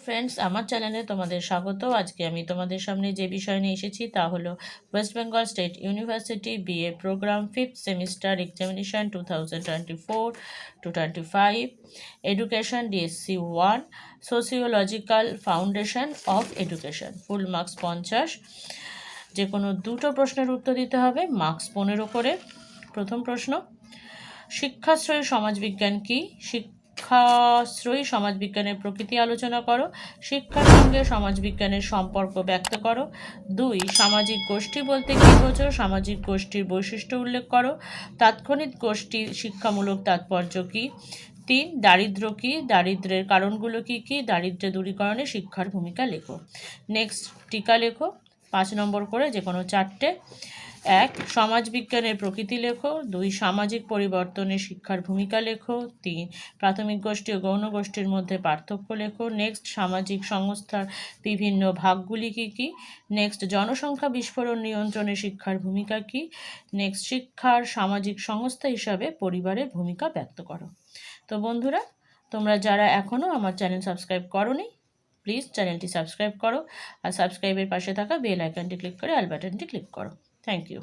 Friends, আমার চ্যানেলে তোমাদের স্বাগত। আজকে আমি তোমাদের সামনে যে বিষয় নিয়ে এসেছি তা হলো West Bengal State University BA programme 5th semester examination 2024-25 education DSC 1 sociological foundation of education. Full marks 50। যে কোনো দুটো প্রশ্নের উত্তর দিতে হবে, মার্কস 15 করে। প্রথম প্রশ্ন, শিক্ষাশ্রয়ী সমাজবিজ্ঞান কি? শিক্ষাশ্রয়ী সমাজবিজ্ঞানের প্রকৃতি আলোচনা করো। শিক্ষার সঙ্গে সমাজবিজ্ঞানের সম্পর্ক ব্যক্ত করো। 2. সামাজিক গোষ্ঠী বলতে কী বোঝো? সামাজিক গোষ্ঠীর বৈশিষ্ট্য উল্লেখ করো। তাৎক্ষণিক গোষ্ঠীর শিক্ষামূলক তাৎপর্য কী? 3. দারিদ্র্য কী? দারিদ্র্যের কারণগুলো কী কী? দারিদ্র্য দূরীকরণে শিক্ষার ভূমিকা লেখো। নেক্সট, টিকা লেখো 5 নম্বর করে, যে কোনো 4টে। 1. সমাজবিজ্ঞানের প্রকৃতি লেখো। 2. সামাজিক পরিবর্তনে শিক্ষার ভূমিকা লেখো। 3. প্রাথমিক গোষ্ঠী ও গৌণ গোষ্ঠীর মধ্যে পার্থক্য লেখো। নেক্সট, সামাজিক সংস্থার বিভিন্ন ভাগগুলি কী কী? নেক্সট, জনসংখ্যা বিস্ফোরণ নিয়ন্ত্রণে শিক্ষার ভূমিকা কী? নেক্সট, শিক্ষার সামাজিক সংস্থা হিসাবে পরিবারের ভূমিকা ব্যক্ত করো। তো বন্ধুরা, তোমরা যারা এখনও আমার চ্যানেল সাবস্ক্রাইব করোনি, প্লিজ চ্যানেলটি সাবস্ক্রাইব করো আর সাবস্ক্রাইবের পাশে থাকা বেল আইকনটি ক্লিক করে অল বাটনটি ক্লিক করো। Thank you.